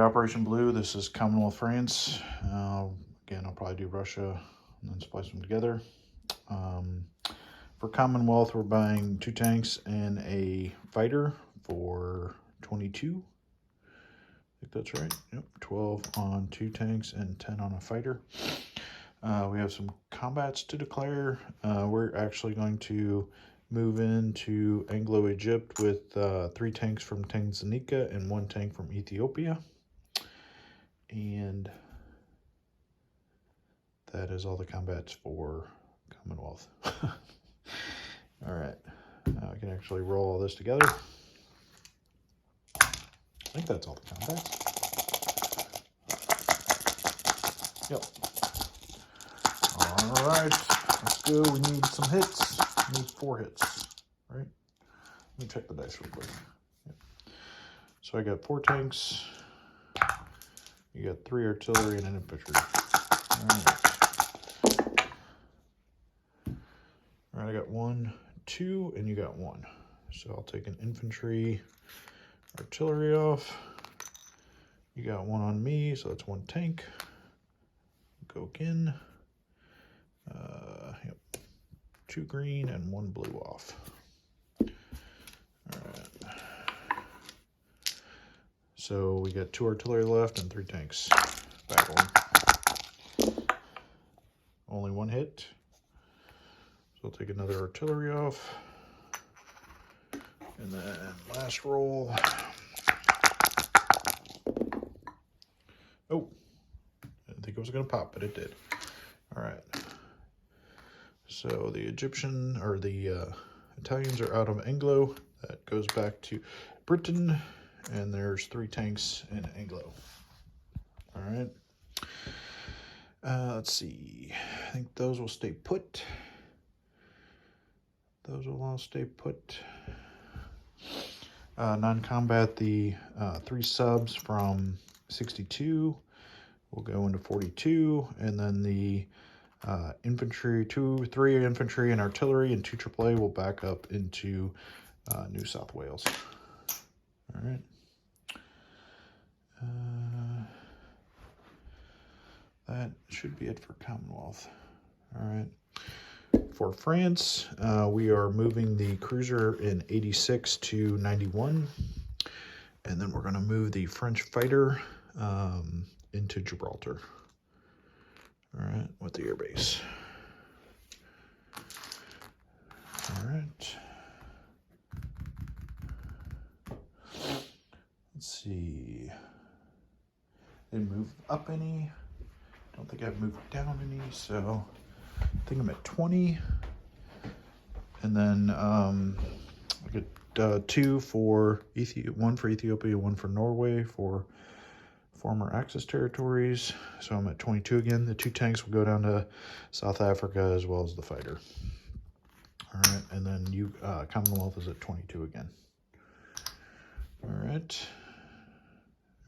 Operation Blue, this is Commonwealth France. Again, I'll probably do Russia and then splice them together. For Commonwealth, we're buying 2 tanks and a fighter for 22. I think that's right. Yep, 12 on 2 tanks and 10 on a fighter. We have some combats to declare. We're actually going to move into Anglo-Egypt with 3 tanks from Tanzania and 1 tank from Ethiopia. And that is all the combats for Commonwealth. All right, now I can actually roll all this together. I think that's all the combats. Yep. All right, let's go. We need some hits. We need 4 hits, right? Let me check the dice real quick. Yep. So I got 4 tanks. You got 3 artillery and an infantry. All right, I got 1, 2, and you got 1. So I'll take an infantry, artillery off. You got 1 on me, so that's 1 tank. Go again. Yep. 2 green and 1 blue off. All right. So we got 2 artillery left and 3 tanks battling. Only 1 hit. So I'll take another artillery off. And then last roll. Oh, I didn't think it was going to pop, but it did. All right. So the Egyptian or the Italians are out of Anglo. That goes back to Britain. And there's 3 tanks in Anglo. All right. Let's see. I think those will stay put. Those will all stay put. Non-combat, the 3 subs from 62 will go into 42, and then the infantry, 3 infantry and artillery and 2 AAA will back up into New South Wales. All right. That should be it for Commonwealth. All right. For France, we are moving the cruiser in 86 to 91. And then we're going to move the French fighter into Gibraltar. All right, with the airbase. All right. Let's see. Didn't move up any. Don't think I've moved down any, so I think I'm at 20. And then I get 2 for one for Ethiopia, 1 for Norway for former Axis territories. So I'm at 22 again. The 2 tanks will go down to South Africa as well as the fighter. All right, and then Commonwealth is at 22 again. All right.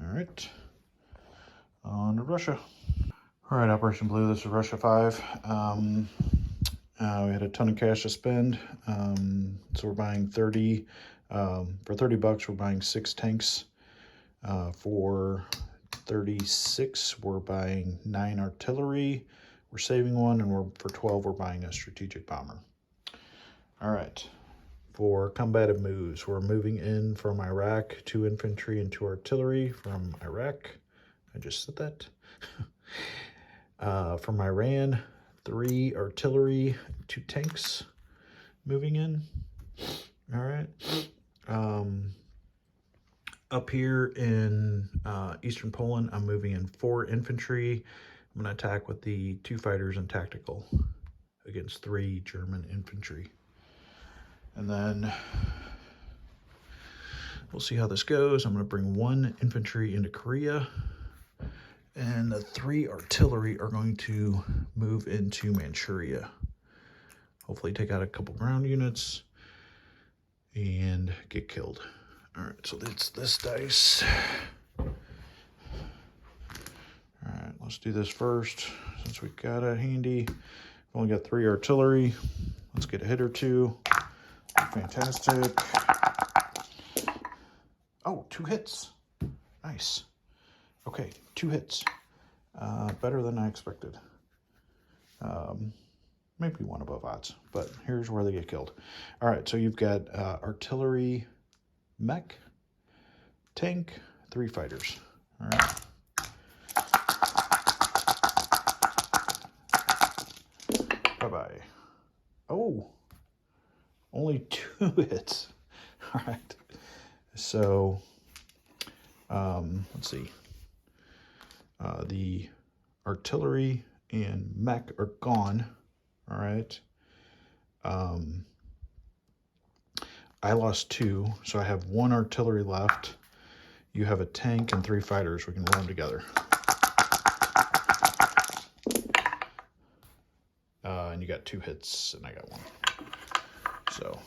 All right. On to Russia. All right, Operation Blue, this is Russia 5. We had a ton of cash to spend, so we're buying 30. For $30, we're buying 6 tanks. For 36, we're buying 9 artillery. We're saving 1, and for 12, we're buying a strategic bomber. All right, for combative moves, we're moving in from Iraq, 2 infantry and 2 artillery from Iraq. I just said that. From Iran, 3 artillery, 2 tanks moving in. All right. Up here in eastern Poland, I'm moving in 4 infantry. I'm going to attack with the 2 fighters and tactical against 3 German infantry. And then we'll see how this goes. I'm going to bring 1 infantry into Korea. And the 3 artillery are going to move into Manchuria. Hopefully take out a couple ground units and get killed. All right, so that's this dice. All right, let's do this first since we got it handy. We've only got 3 artillery. Let's get a hit or 2. Fantastic. Oh, 2 hits. Nice. Okay, 2 hits. Better than I expected. Maybe one above odds, but here's where they get killed. All right, so you've got artillery, mech, tank, 3 fighters. All right. Bye-bye. Oh, only 2 hits. All right. So, let's see. The artillery and mech are gone. All right. I lost 2, so I have 1 artillery left. You have a tank and 3 fighters. We can roll them together. And you got 2 hits, and I got 1. So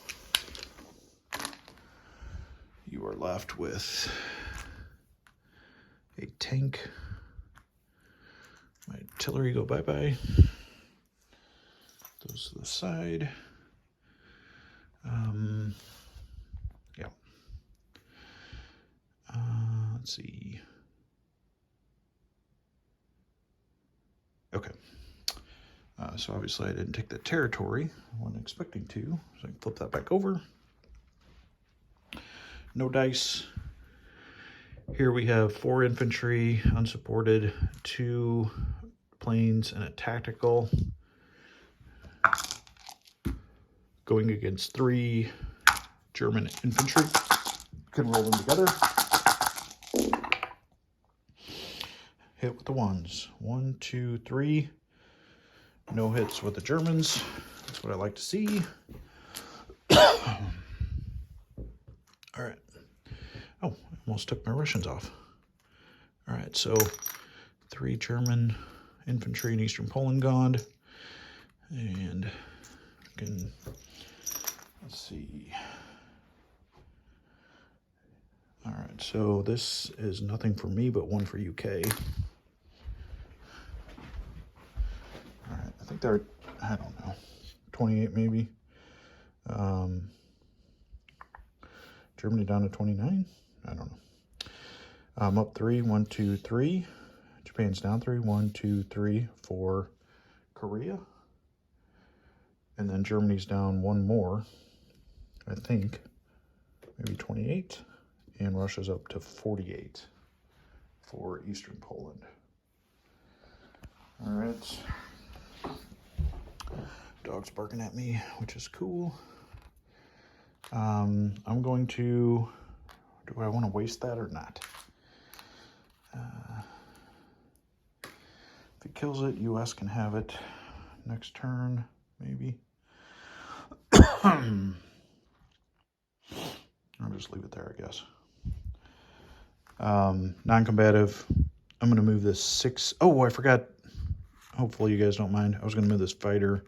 you are left with a tank. My artillery go bye-bye. Those to the side. Yeah. Let's see. Okay. So obviously I didn't take the territory. I wasn't expecting to. So I can flip that back over. No dice. Here we have 4 infantry, unsupported, 2 planes, and a tactical. Going against 3 German infantry. Can roll them together. Hit with the 1s. 1, 2, 3. No hits with the Germans. That's what I like to see. All right. Oh, I almost took my Russians off. All right, so 3 German infantry in Eastern Poland gone. And can, let's see. All right, so this is nothing for me, but 1 for UK. All right, I think they're, I don't know, 28 maybe. Germany down to 29. I don't know. Up 3, 1, 2, 3. Japan's down 3, 1, 2, 3 for Korea. And then Germany's down 1 more, I think, maybe 28. And Russia's up to 48 for Eastern Poland. All right. Dog's barking at me, which is cool. I'm going to, do I want to waste that or not? If he kills it, US can have it next turn, maybe. I'll just leave it there, I guess. Non-combative. I'm going to move this 6. Oh, I forgot. Hopefully you guys don't mind. I was going to move this fighter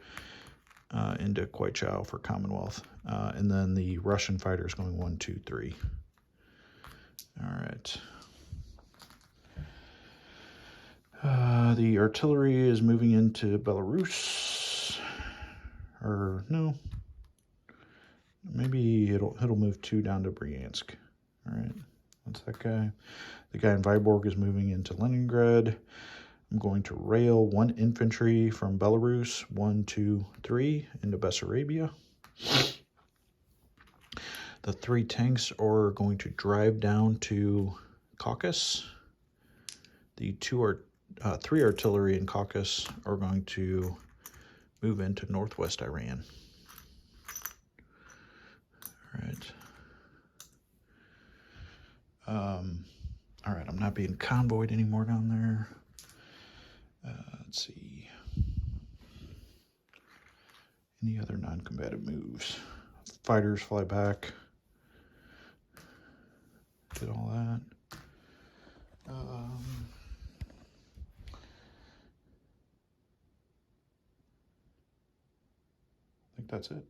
into Kwaichow for Commonwealth. And then the Russian fighter is going 1, 2, 3. All right. The artillery is moving into Belarus. Or no. Maybe it'll move 2 down to Bryansk. All right. That's that guy. The guy in Vyborg is moving into Leningrad. I'm going to rail 1 infantry from Belarus, 1, 2, 3, into Bessarabia. The 3 tanks are going to drive down to Caucasus. The 3 artillery in Caucasus are going to move into northwest Iran. All right. All right, I'm not being convoyed anymore down there. Let's see. Any other non-combative moves? Fighters fly back. Did all that. I think that's it.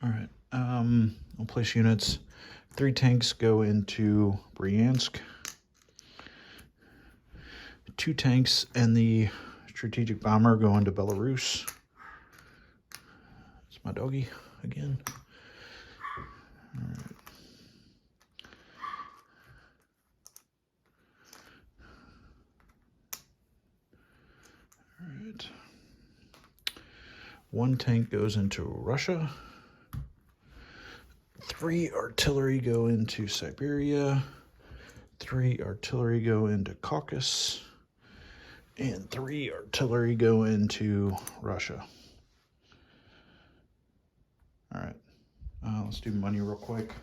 All right. I'll place units. 3 tanks go into Bryansk. 2 tanks and the strategic bomber go into Belarus. It's my doggy again. All right. 1 tank goes into Russia. 3 artillery go into Siberia. 3 artillery go into Caucasus. And 3 artillery go into Russia. All right, let's do money real quick.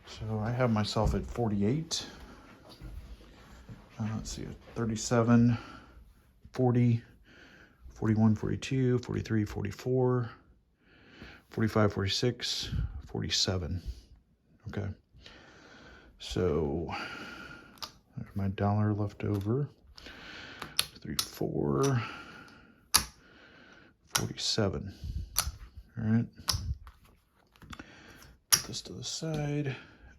So I have myself at 48. Let's see, 37, 40, 41, 42, 43, 44, 45, 46, 47. Okay. So there's my dollar left over. 34, 47. All right. Put this to the side.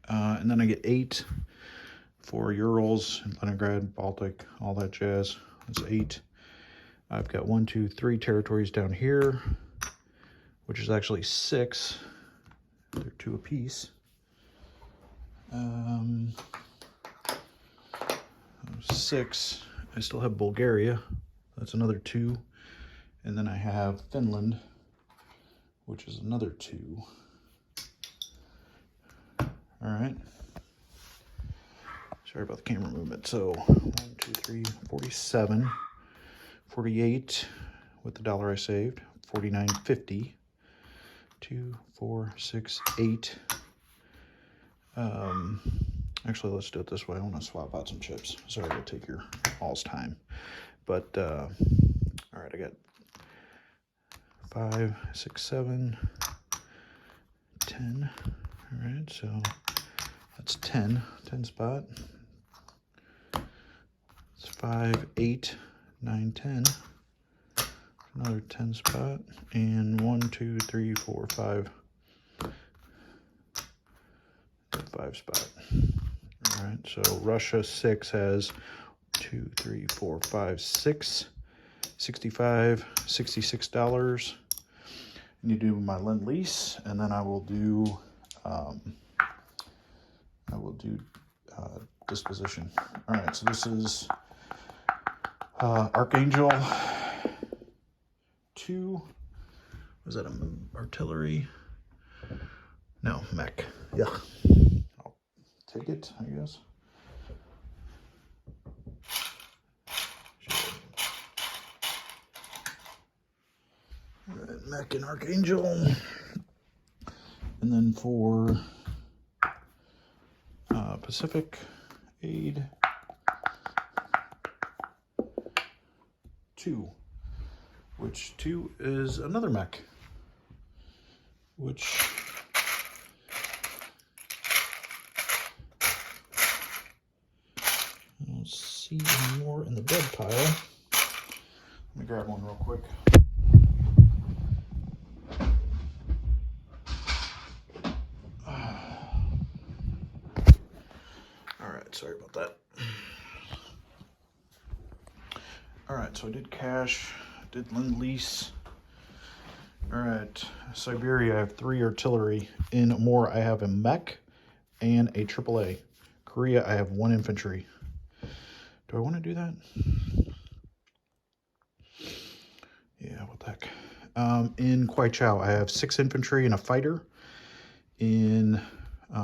And then I get 8 for Urals, Leningrad, Baltic, all that jazz. That's 8. I've got 1, 2, 3 territories down here, which is actually 6. They're 2 apiece. 6. I still have Bulgaria. That's another 2. And then I have Finland, which is another 2. All right. Sorry about the camera movement. So 1, 2, 3, 47, 48 with the dollar I saved, 49.50, 2, 4, 6, 8. Actually, let's do it this way. I want to swap out some chips. Sorry to take your all's time. But, all right, I got 5, 6, 7, 10. All right, so that's 10 spot. It's 5, 8, 9, 10. Another 10 spot. And 1, 2, 3, 4, 5. 5 spot. All right, so Russia 6 has 2, 3, 4, 5, 6, 65, $66. I need to do my Lend-Lease, and then I will do disposition. All right, so this is Archangel 2. Was that an artillery? No, mech. Yeah. I'll take it, I guess. All right, mech and Archangel. And then for Pacific Aid 2, which 2 is another mech, which I don't see any more in the dead pile. Let me grab one real quick. Sorry about that. All right, so I did cash, did Lend-Lease. All right, Siberia, I have 3 artillery. In Amur, I have a mech and a AAA. Korea, I have 1 infantry. Do I want to do that? Yeah, what the heck. In Kwaichao, I have 6 infantry and a fighter. In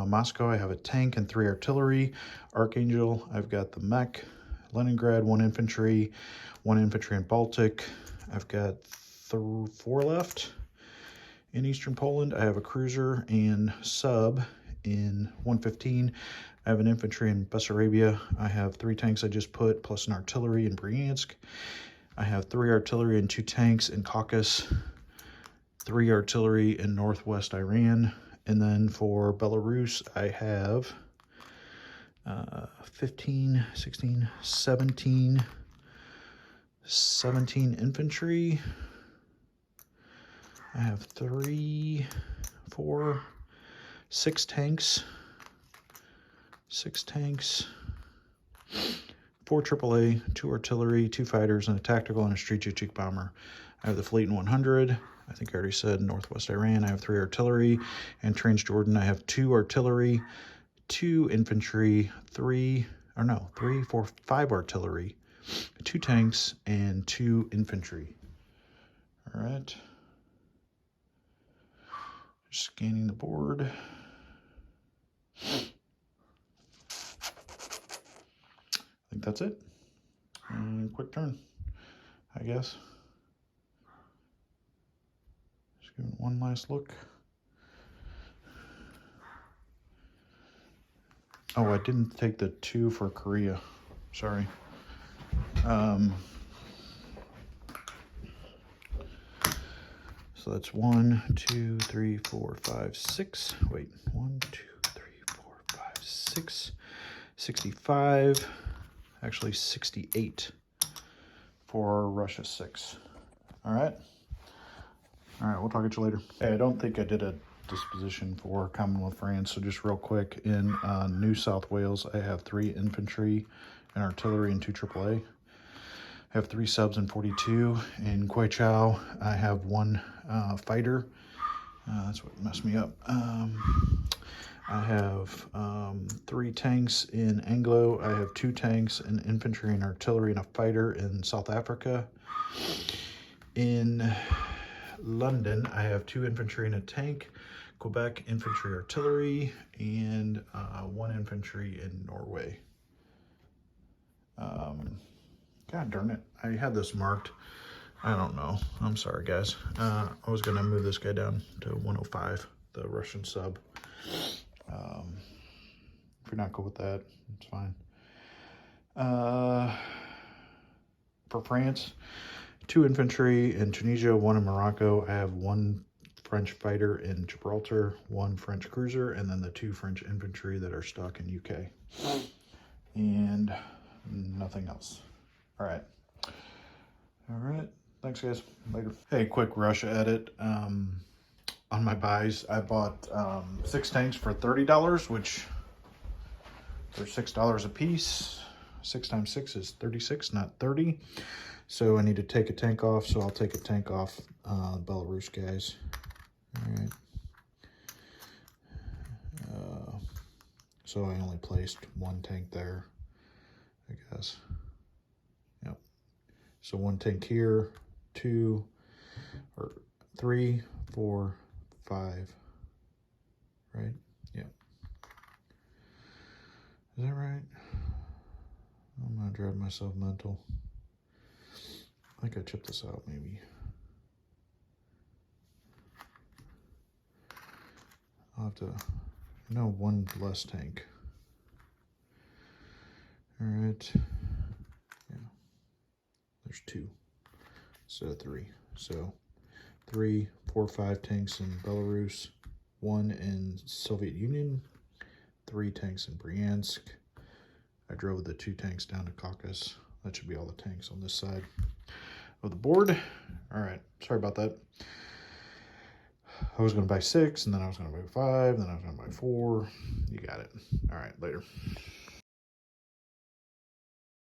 Moscow, I have a tank and 3 artillery. Archangel, I've got the mech. Leningrad, 1 infantry, 1 infantry in Baltic. I've got 4 left. In Eastern Poland, I have a cruiser and sub in 115. I have an infantry in Bessarabia. I have 3 tanks I just put, plus an artillery in Bryansk. I have 3 artillery and 2 tanks in Caucasus. 3 artillery in northwest Iran. And then for Belarus, I have 15, 16, 17 infantry. I have 3, 4, 6 tanks. 6 tanks. 4 AAA, 2 artillery, 2 fighters, and a tactical and a Street-Juchik bomber. I have the fleet in 100. I think I already said northwest Iran. I have 3 artillery. And Transjordan, I have 2 artillery, 2 infantry, 5 artillery, 2 tanks, and 2 infantry. All right. Just scanning the board. I think that's it. And quick turn, I guess. Just giving it one last look. Oh, I didn't take the 2 for Korea. Sorry. So that's 1, 2, 3, 4, 5, 6. Wait, 1, 2, 3, 4, 5, 6. 65. Actually, 68 for Russia 6. All right. All right, we'll talk to you later. Hey, I don't think I did a disposition for Commonwealth France, so just real quick, in New South Wales, I have 3 infantry and artillery and 2 AAA. I have 3 subs and 42. In Kwai Chau, I have 1 fighter. That's what messed me up. I have 3 tanks in Anglo. I have 2 tanks and infantry and artillery and a fighter in South Africa. In London, I have 2 infantry and a tank. Quebec, infantry, artillery, and 1 infantry in Norway. God darn it. I had this marked. I don't know. I'm sorry, guys. I was going to move this guy down to 105, the Russian sub. If you're not cool with that, it's fine. For France, 2 infantry in Tunisia, 1 in Morocco. I have 1 French fighter in Gibraltar, 1 French cruiser, and then the 2 French infantry that are stuck in UK. And nothing else. All right. All right. Thanks, guys. Later. Hey, quick Russia edit. On my buys, I bought 6 tanks for $30, which they're $6 a piece. 6 times 6 is 36, not 30. So I need to take a tank off, so I'll take a tank off Belarus, guys. All right. So I only placed 1 tank there, I guess. Yep. So 1 tank here, 2, or 3, 4, 5. Right? Yep. Is that right? I'm gonna drive myself mental. I think I chipped this out, maybe. I'll have to, no, 1 less tank. All right. Yeah. There's 2 instead of 3. So 3, 4, 5 tanks in Belarus, 1 in Soviet Union, 3 tanks in Bryansk. I drove the 2 tanks down to Caucasus. That should be all the tanks on this side of the board. All right, sorry about that. I was going to buy 6, and then I was going to buy 5, and then I was going to buy 4. You got it. All right, later.